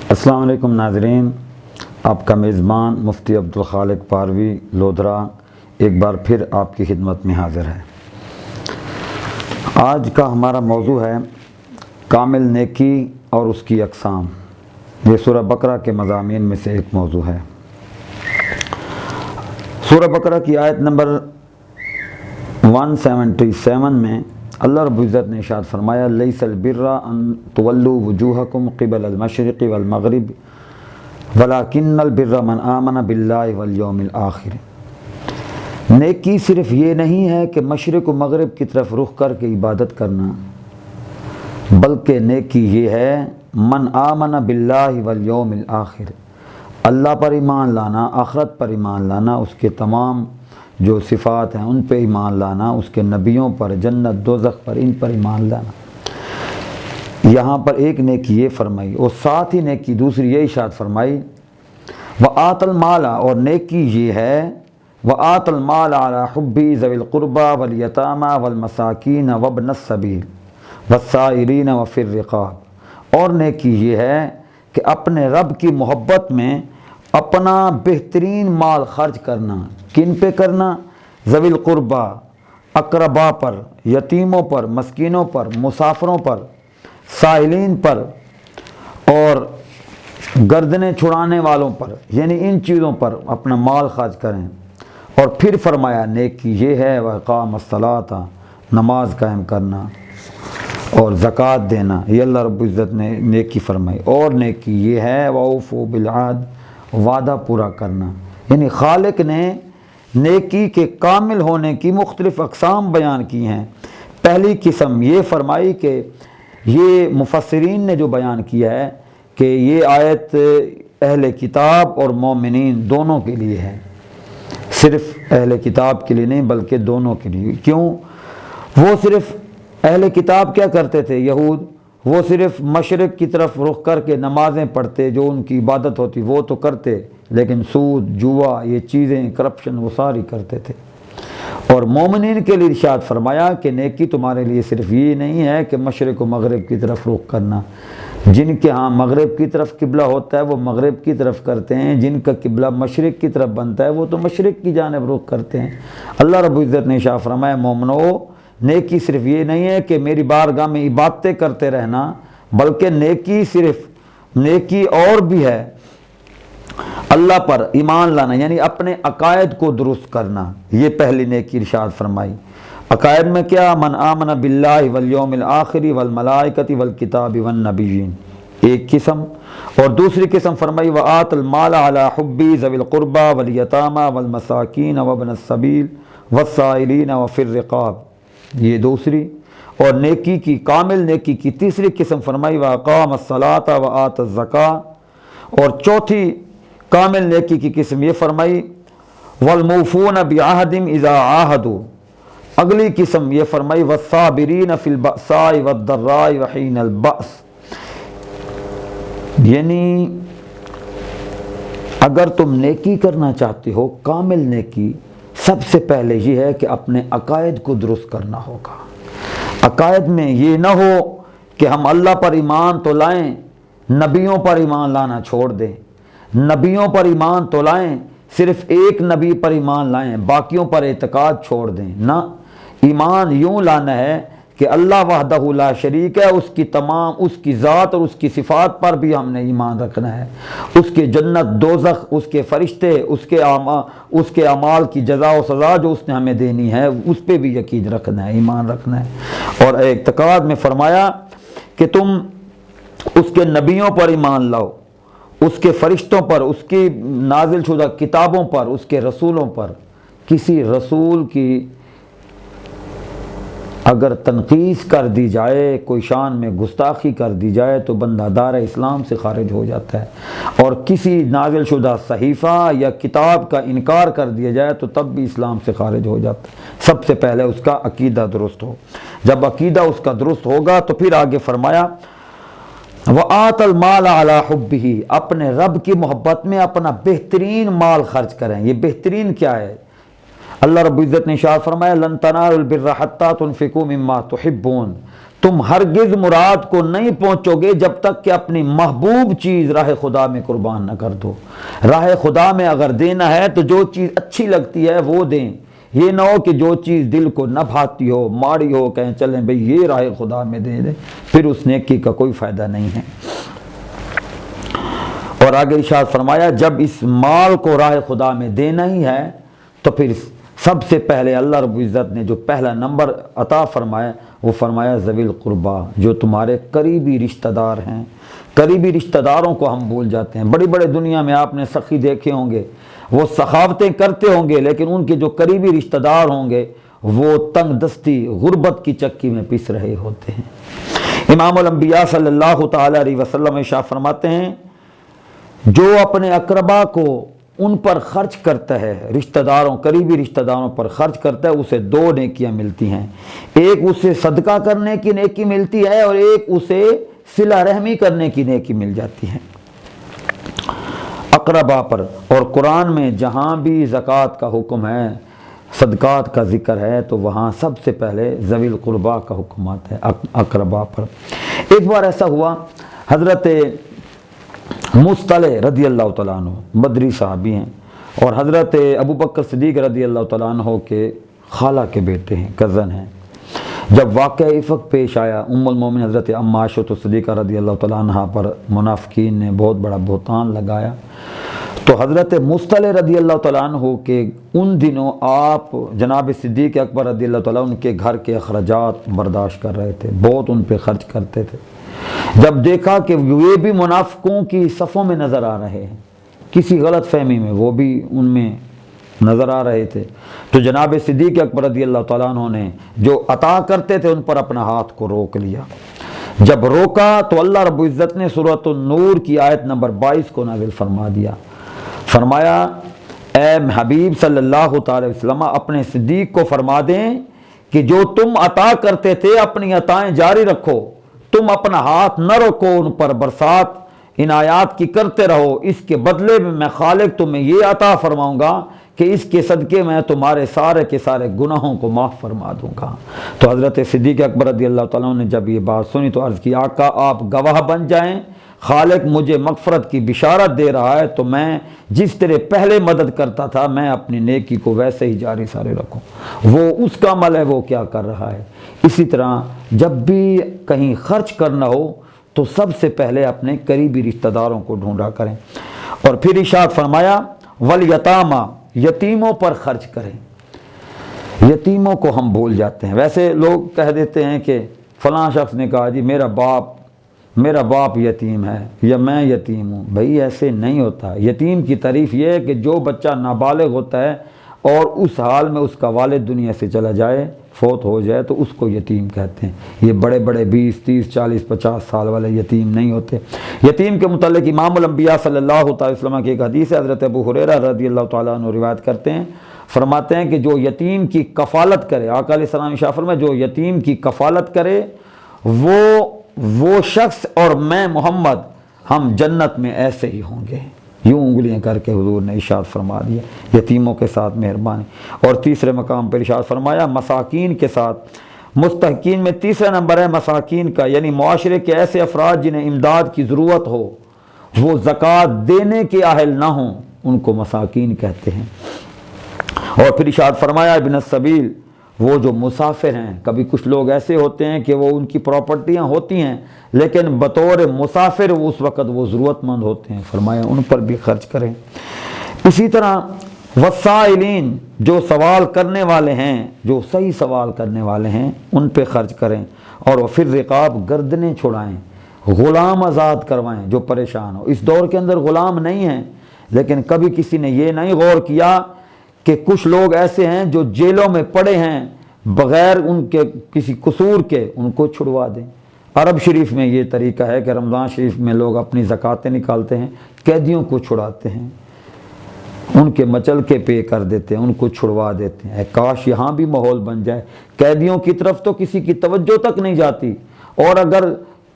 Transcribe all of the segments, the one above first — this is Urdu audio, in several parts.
السلام علیکم ناظرین، آپ کا میزبان مفتی عبدالخالق پاروی لودھرا ایک بار پھر آپ کی خدمت میں حاضر ہے۔ آج کا ہمارا موضوع ہے کامل نیکی اور اس کی اقسام۔ یہ سورہ بقرہ کے مضامین میں سے ایک موضوع ہے۔ سورہ بقرہ کی آیت نمبر 177 میں اللہ رب العزت نے ارشاد فرمایا لیس البر ان تولوا وجوہکم قبل المشرق والمغرب ولکن البر من آمن باللہ والیوم الآخر۔ نیکی صرف یہ نہیں ہے کہ مشرق و مغرب کی طرف رخ کر کے عبادت کرنا، بلکہ نیکی یہ ہے من آمن باللہ والیوم الآخر، اللہ پر ایمان لانا، آخرت پر ایمان لانا، اس کے تمام جو صفات ہیں ان پہ ایمان لانا، اس کے نبیوں پر، جنت دوزخ پر، ان پر ایمان لانا۔ یہاں پر ایک نیکی یہ فرمائی اور ساتھ ہی نیکی دوسری یہ ارشاد فرمائی وآت المال، اور نیکی یہ ہے وآت المال علی حبی ذوی القربى والیتامى والمساکین وابن السبیل والسائلین وفی الرقاب، اور نیکی یہ ہے کہ اپنے رب کی محبت میں اپنا بہترین مال خرچ کرنا۔ کن پہ کرنا؟ ذوی القربہ، اقربا پر، یتیموں پر، مسکینوں پر، مسافروں پر، سائلین پر اور گردنیں چھڑانے والوں پر، یعنی ان چیزوں پر اپنا مال خرچ کریں۔ اور پھر فرمایا نیکی یہ ہے وَإِقَامَ الصَّلَاةَ، نماز قائم کرنا اور زکوٰۃ دینا، یہ اللہ رب العزت نے نیکی فرمائی۔ اور نیکی یہ ہے وَأَوْفُوا بِالْعَهْدِ، وعدہ پورا کرنا۔ یعنی خالق نے نیکی کے کامل ہونے کی مختلف اقسام بیان کی ہیں۔ پہلی قسم یہ فرمائی کہ یہ مفسرین نے جو بیان کیا ہے کہ یہ آیت اہل کتاب اور مومنین دونوں کے لیے ہے، صرف اہل کتاب کے لیے نہیں بلکہ دونوں کے لیے۔ کیوں؟ وہ صرف اہل کتاب کیا کرتے تھے؟ یہود، وہ صرف مشرق کی طرف رخ کر کے نمازیں پڑھتے، جو ان کی عبادت ہوتی وہ تو کرتے، لیکن سود، جوا، یہ چیزیں، کرپشن وہ ساری کرتے تھے۔ اور مومنین کے لیے ارشاد فرمایا کہ نیکی تمہارے لیے صرف یہ نہیں ہے کہ مشرق و مغرب کی طرف رخ کرنا۔ جن کے ہاں مغرب کی طرف قبلہ ہوتا ہے وہ مغرب کی طرف کرتے ہیں، جن کا قبلہ مشرق کی طرف بنتا ہے وہ تو مشرق کی جانب رخ کرتے ہیں۔ اللہ رب العزت نے ارشاد فرمایا مومنو، نیکی صرف یہ نہیں ہے کہ میری بارگاہ میں عبادتیں کرتے رہنا، بلکہ نیکی اور بھی ہے اللہ پر ایمان لانا، یعنی اپنے عقائد کو درست کرنا۔ یہ پہلی نیکی ارشاد فرمائی۔ عقائد میں کیا؟ من آمن باللہ والیوم الآخر والملائکۃ والکتاب والنبیین، ایک قسم۔ اور دوسری قسم فرمائی وآت المال علی حبی ذوی القربى والیتامى والمساکین وابن السبیل والسائلین وفی الرقاب، یہ دوسری۔ اور نیکی کی کامل نیکی کی تیسری قسم فرمائی وَأَقَامَ الصَّلَاةَ وَآتَ الزَّكَاةَ، اور چوتھی کامل نیکی کی قسم یہ فرمائی وَالْمُوفُونَ بِعَهْدِهِمْ إِذَا عَاهَدُوا، اگلی قسم یہ فرمائی وَالصَّابِرِينَ فِي الْبَأْسَاءِ وَالضَّرَّاءِ وَحِينَ الْبَأْسِ۔ یعنی اگر تم نیکی کرنا چاہتے ہو، کامل نیکی، سب سے پہلے یہ ہے کہ اپنے عقائد کو درست کرنا ہوگا۔ عقائد میں یہ نہ ہو کہ ہم اللہ پر ایمان تو لائیں، نبیوں پر ایمان لانا چھوڑ دیں، نبیوں پر ایمان تو لائیں، صرف ایک نبی پر ایمان لائیں، باقیوں پر اعتقاد چھوڑ دیں۔ نہ، ایمان یوں لانا ہے کہ اللہ وحدہ لا شریک ہے، اس کی ذات اور اس کی صفات پر بھی ہم نے ایمان رکھنا ہے، اس کے جنت دوزخ، اس کے فرشتے، اس کے اعمال کی جزا و سزا جو اس نے ہمیں دینی ہے اس پہ بھی یقین رکھنا ہے، ایمان رکھنا ہے۔ اور اعتقاد میں فرمایا کہ تم اس کے نبیوں پر ایمان لاؤ، اس کے فرشتوں پر، اس کی نازل شدہ کتابوں پر، اس کے رسولوں پر۔ کسی رسول کی اگر تنقیص کر دی جائے، کوئی شان میں گستاخی کر دی جائے تو بندہ دار اسلام سے خارج ہو جاتا ہے، اور کسی نازل شدہ صحیفہ یا کتاب کا انکار کر دیا جائے تو تب بھی اسلام سے خارج ہو جاتا ہے۔ سب سے پہلے اس کا عقیدہ درست ہو۔ جب عقیدہ اس کا درست ہوگا تو پھر آگے فرمایا وآت المال علی حبہ، اپنے رب کی محبت میں اپنا بہترین مال خرچ کریں۔ یہ بہترین کیا ہے؟ اللہ رب العزت نے ارشاد فرمایا لن تنالوا البر حتی تنفقوا مما تحبون، تم ہرگز مراد کو نہیں پہنچو گے جب تک کہ اپنی محبوب چیز راہ خدا میں قربان نہ کر دو۔ راہ خدا میں اگر دینا ہے تو جو چیز اچھی لگتی ہے وہ دیں، یہ نہ ہو کہ جو چیز دل کو نہ بھاتی ہو، ماڑی ہو، کہیں چلیں بھئی یہ راہ خدا میں دے دیں، پھر اس نیکی کا کوئی فائدہ نہیں ہے۔ اور آگے ارشاد فرمایا جب اس مال کو راہ خدا میں دینا ہی ہے تو پھر سب سے پہلے اللہ رب العزت نے جو پہلا نمبر عطا فرمایا وہ فرمایا ذوی القربا، جو تمہارے قریبی رشتہ دار ہیں۔ قریبی رشتہ داروں کو ہم بھول جاتے ہیں۔ بڑی بڑے دنیا میں آپ نے سخی دیکھے ہوں گے، وہ سخاوتیں کرتے ہوں گے، لیکن ان کے جو قریبی رشتہ دار ہوں گے وہ تنگ دستی غربت کی چکی میں پس رہے ہوتے ہیں۔ امام الانبیاء صلی اللہ تعالی علیہ وسلم ارشاد فرماتے ہیں جو اپنے اقربا کو ان پر خرچ کرتا ہے، رشتہ داروں قریبی رشتہ داروں پر خرچ کرتا ہے، اسے دو نیکیاں ملتی ہیں، ایک اسے صدقہ کرنے کی نیکی ملتی ہے اور ایک اسے صلہ رحمی کرنے کی نیکی مل جاتی ہے اقربا پر۔ اور قرآن میں جہاں بھی زکوٰۃ کا حکم ہے، صدقات کا ذکر ہے، تو وہاں سب سے پہلے ذوی القربا کا حکم آتا ہے، اقربا پر۔ ایک بار ایسا ہوا، حضرت مصطلح رضی اللہ تعالیٰ عنہ بدری صحابی ہیں اور حضرت ابو بکر صدیق رضی اللہ تعالیٰ عنہ کے خالہ کے بیٹے ہیں، کزن ہیں۔ جب واقعہ افق پیش آیا، ام المومن حضرت ام عائشہ صدیقہ رضی اللہ تعالیٰ عنہ پر منافقین نے بہت بڑا بہتان لگایا، تو حضرت مصطلح رضی اللہ تعالیٰ عنہ کے ان دنوں آپ جناب صدیق اکبر رضی اللہ تعالیٰ عنہ کے گھر کے اخراجات برداشت کر رہے تھے، بہت ان پہ خرچ کرتے تھے۔ جب دیکھا کہ یہ بھی منافقوں کی صفوں میں نظر آ رہے ہیں، کسی غلط فہمی میں وہ بھی ان میں نظر آ رہے تھے، تو جناب صدیق اکبر رضی اللہ تعالیٰ عنہ نے جو عطا کرتے تھے ان پر اپنا ہاتھ کو روک لیا۔ جب روکا تو اللہ رب العزت نے سورۃ النور کی آیت نمبر 22 کو نازل فرما دیا، فرمایا اے حبیب صلی اللہ تعالی وسلم اپنے صدیق کو فرما دیں کہ جو تم عطا کرتے تھے اپنی عطائیں جاری رکھو، تم اپنا ہاتھ نہ روکو، ان پر برسات عنایات کی کرتے رہو، اس کے بدلے میں میں خالق تمہیں یہ عطا فرماؤں گا کہ اس کے صدقے میں تمہارے سارے کے سارے گناہوں کو معاف فرما دوں گا۔ تو حضرت صدیق اکبر رضی اللہ تعالیٰ عنہ نے جب یہ بات سنی تو عرض کی آقا آپ گواہ بن جائیں، خالق مجھے مغفرت کی بشارت دے رہا ہے، تو میں جس طرح پہلے مدد کرتا تھا میں اپنی نیکی کو ویسے ہی جاری سارے رکھوں، وہ اس کا عمل ہے وہ کیا کر رہا ہے۔ اسی طرح جب بھی کہیں خرچ کرنا ہو تو سب سے پہلے اپنے قریبی رشتہ داروں کو ڈھونڈا کریں۔ اور پھر ارشاد فرمایا والیتامی، یتیموں پر خرچ کریں۔ یتیموں کو ہم بھول جاتے ہیں، ویسے لوگ کہہ دیتے ہیں کہ فلاں شخص نے کہا جی میرا باپ یتیم ہے یا میں یتیم ہوں۔ بھائی ایسے نہیں ہوتا۔ یتیم کی تعریف یہ ہے کہ جو بچہ نابالغ ہوتا ہے اور اس حال میں اس کا والد دنیا سے چلا جائے، فوت ہو جائے، تو اس کو یتیم کہتے ہیں۔ یہ بڑے بڑے 20 30 40 50 سال والے یتیم نہیں ہوتے۔ یتیم کے متعلق امام الانبیاء صلی اللہ تعالی وسلم کی ایک حدیث ہے، حضرت ابو ہریرہ رضی اللہ تعالیٰ عنہ روایت کرتے ہیں، فرماتے ہیں کہ جو یتیم کی کفالت کرے، آقا علیہ السلام ارشاد فرمایا جو یتیم کی کفالت کرے وہ شخص اور میں محمد ہم جنت میں ایسے ہی ہوں گے۔ یوں انگلیاں کر کے حضور نے ارشاد فرما دیا، یتیموں کے ساتھ مہربانی۔ اور تیسرے مقام پر ارشاد فرمایا مساکین کے ساتھ۔ مستحقین میں تیسرا نمبر ہے مساکین کا، یعنی معاشرے کے ایسے افراد جنہیں امداد کی ضرورت ہو، وہ زکوٰۃ دینے کے اہل نہ ہوں، ان کو مساکین کہتے ہیں۔ اور پھر ارشاد فرمایا ابن السبیل، وہ جو مسافر ہیں، کبھی کچھ لوگ ایسے ہوتے ہیں کہ وہ ان کی پراپرٹیاں ہوتی ہیں لیکن بطور مسافر اس وقت وہ ضرورت مند ہوتے ہیں، فرمایا ان پر بھی خرچ کریں۔ اسی طرح والسائلین، جو سوال کرنے والے ہیں، جو صحیح سوال کرنے والے ہیں، ان پہ خرچ کریں۔ اور پھر رقاب، گردنیں چھڑائیں، غلام آزاد کروائیں جو پریشان ہو۔ اس دور کے اندر غلام نہیں ہیں، لیکن کبھی کسی نے یہ نہیں غور کیا کہ کچھ لوگ ایسے ہیں جو جیلوں میں پڑے ہیں بغیر ان کے کسی قصور کے، ان کو چھڑوا دیں۔ عرب شریف میں یہ طریقہ ہے کہ رمضان شریف میں لوگ اپنی زکاتیں نکالتے ہیں، قیدیوں کو چھڑاتے ہیں، ان کے مچل کے پے کر دیتے ہیں، ان کو چھڑوا دیتے ہیں۔ کاش یہاں بھی ماحول بن جائے، قیدیوں کی طرف تو کسی کی توجہ تک نہیں جاتی، اور اگر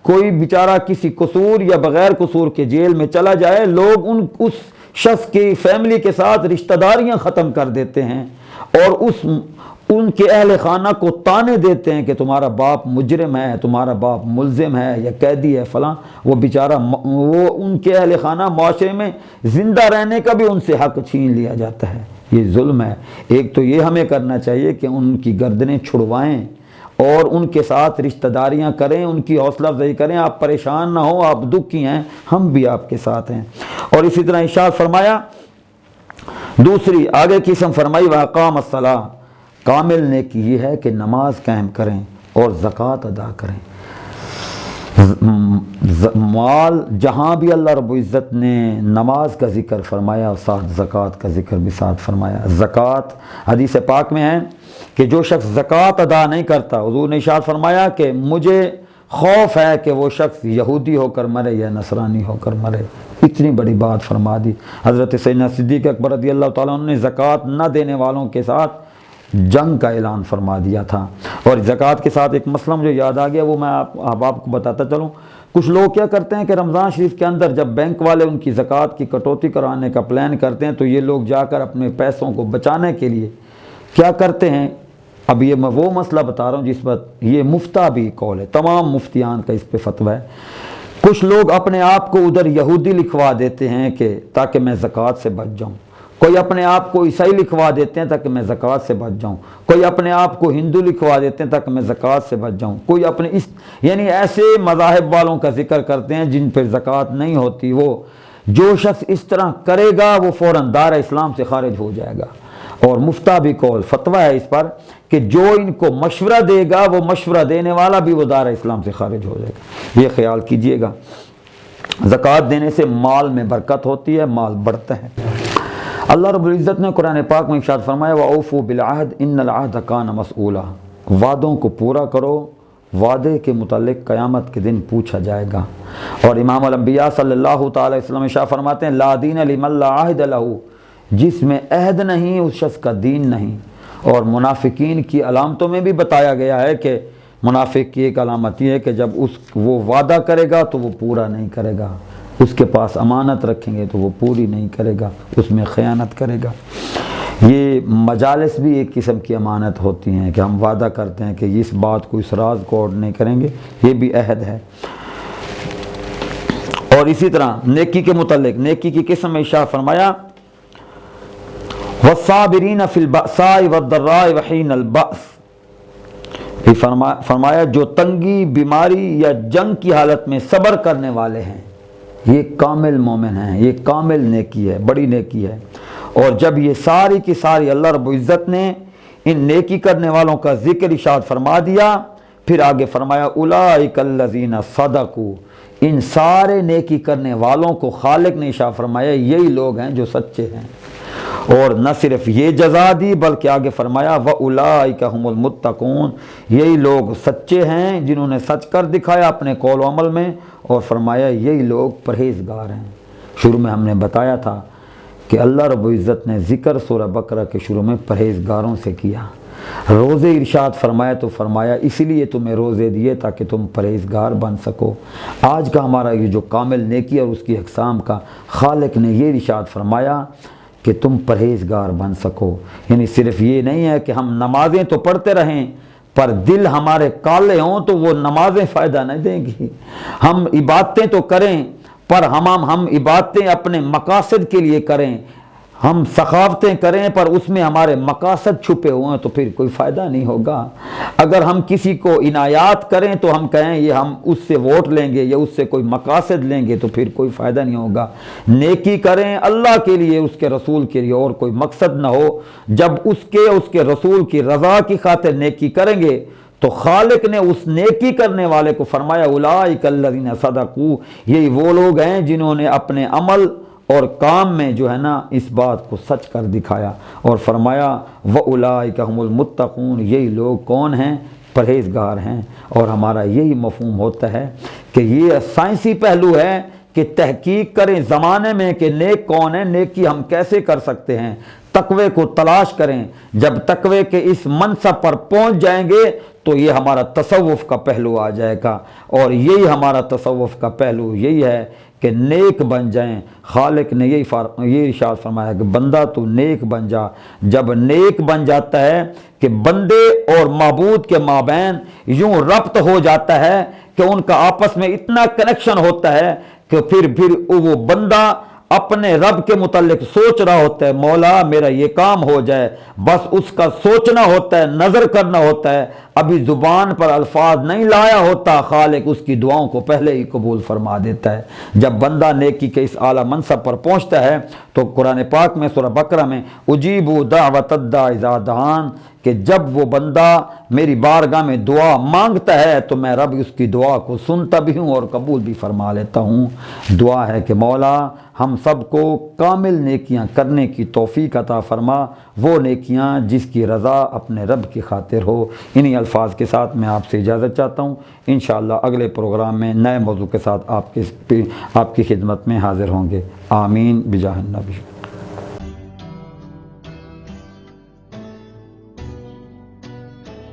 کوئی بیچارہ کسی قصور یا بغیر قصور کے جیل میں چلا جائے، لوگ اس شخص کی فیملی کے ساتھ رشتہ داریاں ختم کر دیتے ہیں اور ان کے اہل خانہ کو طعنے دیتے ہیں کہ تمہارا باپ مجرم ہے، تمہارا باپ ملزم ہے یا قیدی ہے فلاں، وہ بیچارہ وہ ان کے اہل خانہ معاشرے میں زندہ رہنے کا بھی ان سے حق چھین لیا جاتا ہے۔ یہ ظلم ہے۔ ایک تو یہ ہمیں کرنا چاہیے کہ ان کی گردنیں چھڑوائیں اور ان کے ساتھ رشتہ داریاں کریں، ان کی حوصلہ افزائی کریں۔ آپ پریشان نہ ہوں، آپ دکھی ہیں، ہم بھی آپ کے ساتھ ہیں۔ اور اسی طرح ارشاد فرمایا، دوسری آگے قسم فرمائی، وَأَقَامَ الصَّلَاةَ، کامل نیکی یہ ہے کہ نماز قائم کریں اور زکوٰۃ ادا کریں۔ مال جہاں بھی اللہ رب العزت نے نماز کا ذکر فرمایا اور ساتھ زکوٰۃ کا ذکر بھی ساتھ فرمایا۔ زکوٰۃ حدیث پاک میں ہے کہ جو شخص زکوٰۃ ادا نہیں کرتا، حضور نے ارشاد فرمایا کہ مجھے خوف ہے کہ وہ شخص یہودی ہو کر مرے یا نصرانی ہو کر مرے۔ اتنی بڑی بات فرما دی۔ حضرت سیدنا صدیق اکبر رضی اللہ تعالیٰ عنہ نے زکوٰۃ نہ دینے والوں کے ساتھ جنگ کا اعلان فرما دیا تھا۔ اور زکوٰۃ کے ساتھ ایک مسئلہ مجھے یاد آ گیا، وہ میں آپ کو بتاتا چلوں۔ کچھ لوگ کیا کرتے ہیں کہ رمضان شریف کے اندر جب بینک والے ان کی زکوٰۃ کی کٹوتی کرانے کا پلان کرتے ہیں تو یہ لوگ جا کر اپنے پیسوں کو بچانے کے لیے کیا کرتے ہیں، اب یہ میں وہ مسئلہ بتا رہا ہوں جس پر یہ مفتہ بھی قول ہے، تمام مفتیان کا اس پہ فتویٰ ہے۔ کچھ لوگ اپنے آپ کو ادھر یہودی لکھوا دیتے ہیں کہ تاکہ میں زکوٰۃ سے بچ جاؤں، کوئی اپنے آپ کو عیسائی لکھوا دیتے ہیں تاکہ میں زکوٰۃ سے بچ جاؤں، کوئی اپنے آپ کو ہندو لکھوا دیتے ہیں تاکہ میں زکوٰۃ سے بچ جاؤں، کوئی اپنے یعنی ایسے مذاہب والوں کا ذکر کرتے ہیں جن پر زکوٰۃ نہیں ہوتی۔ وہ جو شخص اس طرح کرے گا وہ فوراً دار اسلام سے خارج ہو جائے گا۔ اور مفتہ بھی قول فتویٰ ہے اس پر کہ جو ان کو مشورہ دے گا وہ مشورہ دینے والا بھی وہ دار اسلام سے خارج ہو جائے گا۔ یہ خیال کیجئے گا۔ زکوٰۃ دینے سے مال میں برکت ہوتی ہے، مال بڑھتا ہے۔ اللہ رب العزت نے قرآن پاک میں ارشاد فرمایا، وَأَوْفُوا بِالْعَهْدِ إِنَّ الْعَهْدَ كَانَ مَسْئُولًا، وعدوں کو پورا کرو، وعدے کے متعلق قیامت کے دن پوچھا جائے گا۔ اور امام الانبیاء صلی اللہ تعالی وسلم ارشاد فرماتے ہیں، لا دین لمن لا عہد لہ، جس میں عہد نہیں اس شخص کا دین نہیں۔ اور منافقین کی علامتوں میں بھی بتایا گیا ہے کہ منافق کی ایک علامت یہ ہے کہ جب وہ وعدہ کرے گا تو وہ پورا نہیں کرے گا، اس کے پاس امانت رکھیں گے تو وہ پوری نہیں کرے گا، اس میں خیانت کرے گا۔ یہ مجالس بھی ایک قسم کی امانت ہوتی ہیں کہ ہم وعدہ کرتے ہیں کہ اس بات کو، اس راز کو اور نہیں کریں گے، یہ بھی عہد ہے۔ اور اسی طرح نیکی کے متعلق نیکی کی قسم میں ارشاد فرمایا، والصابرین فی البأساء والضراء وحین البأس، فرمایا جو تنگی، بیماری یا جنگ کی حالت میں صبر کرنے والے ہیں یہ کامل مومن ہیں، یہ کامل نیکی ہے، بڑی نیکی ہے۔ اور جب یہ ساری کی ساری اللہ رب العزت نے ان نیکی کرنے والوں کا ذکر ارشاد فرما دیا، پھر آگے فرمایا اولئک الذین صدقوا، ان سارے نیکی کرنے والوں کو خالق نے ارشاد فرمایا یہی لوگ ہیں جو سچے ہیں۔ اور نہ صرف یہ جزا دی بلکہ آگے فرمایا وَأُولَئِكَ هُمُ الْمُتَّقُونَ، یہی لوگ سچے ہیں جنہوں نے سچ کر دکھایا اپنے قول و عمل میں، اور فرمایا یہی لوگ پرہیزگار ہیں۔ شروع میں ہم نے بتایا تھا کہ اللہ رب العزت نے ذکر سورہ بقرہ کے شروع میں پرہیزگاروں سے کیا۔ روزے ارشاد فرمایا تو فرمایا اسی لیے تمہیں روزے دیے تاکہ تم پرہیزگار بن سکو۔ آج کا ہمارا یہ جو کامل نیکی اور اس کی اقسام کا خالق نے یہ ارشاد فرمایا کہ تم پرہیزگار بن سکو۔ یعنی صرف یہ نہیں ہے کہ ہم نمازیں تو پڑھتے رہیں پر دل ہمارے کالے ہوں تو وہ نمازیں فائدہ نہیں دیں گی۔ ہم عبادتیں تو کریں پر ہم عبادتیں اپنے مقاصد کے لیے کریں، ہم سخاوتیں کریں پر اس میں ہمارے مقاصد چھپے ہوئے ہیں تو پھر کوئی فائدہ نہیں ہوگا۔ اگر ہم کسی کو عنایات کریں تو ہم کہیں یہ ہم اس سے ووٹ لیں گے یا اس سے کوئی مقاصد لیں گے تو پھر کوئی فائدہ نہیں ہوگا۔ نیکی کریں اللہ کے لیے، اس کے رسول کے لیے، اور کوئی مقصد نہ ہو۔ جب اس کے رسول کی رضا کی خاطر نیکی کریں گے تو خالق نے اس نیکی کرنے والے کو فرمایا اولئک الذین صدقوا، یہی وہ لوگ ہیں جنہوں نے اپنے عمل اور کام میں جو ہے نا اس بات کو سچ کر دکھایا، اور فرمایا وَأُولَئِكَ هُمُ الْمُتَّقُونَ، یہی لوگ کون ہیں؟ پرہیزگار ہیں۔ اور ہمارا یہی مفہوم ہوتا ہے کہ یہ سائنسی پہلو ہے کہ تحقیق کریں زمانے میں کہ نیک کون ہے، نیکی ہم کیسے کر سکتے ہیں، تقوی کو تلاش کریں۔ جب تقوی کے اس منصب پر پہنچ جائیں گے تو یہ ہمارا تصوف کا پہلو آ جائے گا، اور یہی ہمارا تصوف کا پہلو یہی ہے کہ کہ نیک بن جائیں۔ خالق نے یہ ارشاد فرمایا کہ بندہ تو نیک بن جا۔ جب نیک بن جاتا ہے کہ بندے اور معبود کے مابین یوں ربط ہو جاتا ہے کہ ان کا آپس میں اتنا کنیکشن ہوتا ہے کہ پھر وہ بندہ اپنے رب کے متعلق سوچ رہا ہوتا ہے، مولا میرا یہ کام ہو جائے، بس اس کا سوچنا ہوتا ہے، نظر کرنا ہوتا ہے، ابھی زبان پر الفاظ نہیں لایا ہوتا، خالق اس کی دعاؤں کو پہلے ہی قبول فرما دیتا ہے۔ جب بندہ نیکی کے اس اعلیٰ منصب پر پہنچتا ہے تو قرآن پاک میں سورہ بقرہ میں اجیب دعوت الداع اذا دعان، کہ جب وہ بندہ میری بارگاہ میں دعا مانگتا ہے تو میں رب اس کی دعا کو سنتا بھی ہوں اور قبول بھی فرما لیتا ہوں۔ دعا ہے کہ مولا ہم سب کو کامل نیکیاں کرنے کی توفیق عطا فرما، وہ نیکیاں جس کی رضا اپنے رب کی خاطر ہو۔ انہی الفاظ کے ساتھ میں آپ سے اجازت چاہتا ہوں، انشاءاللہ اگلے پروگرام میں نئے موضوع کے ساتھ آپ کی خدمت میں حاضر ہوں گے۔ آمین بجاہ النبی۔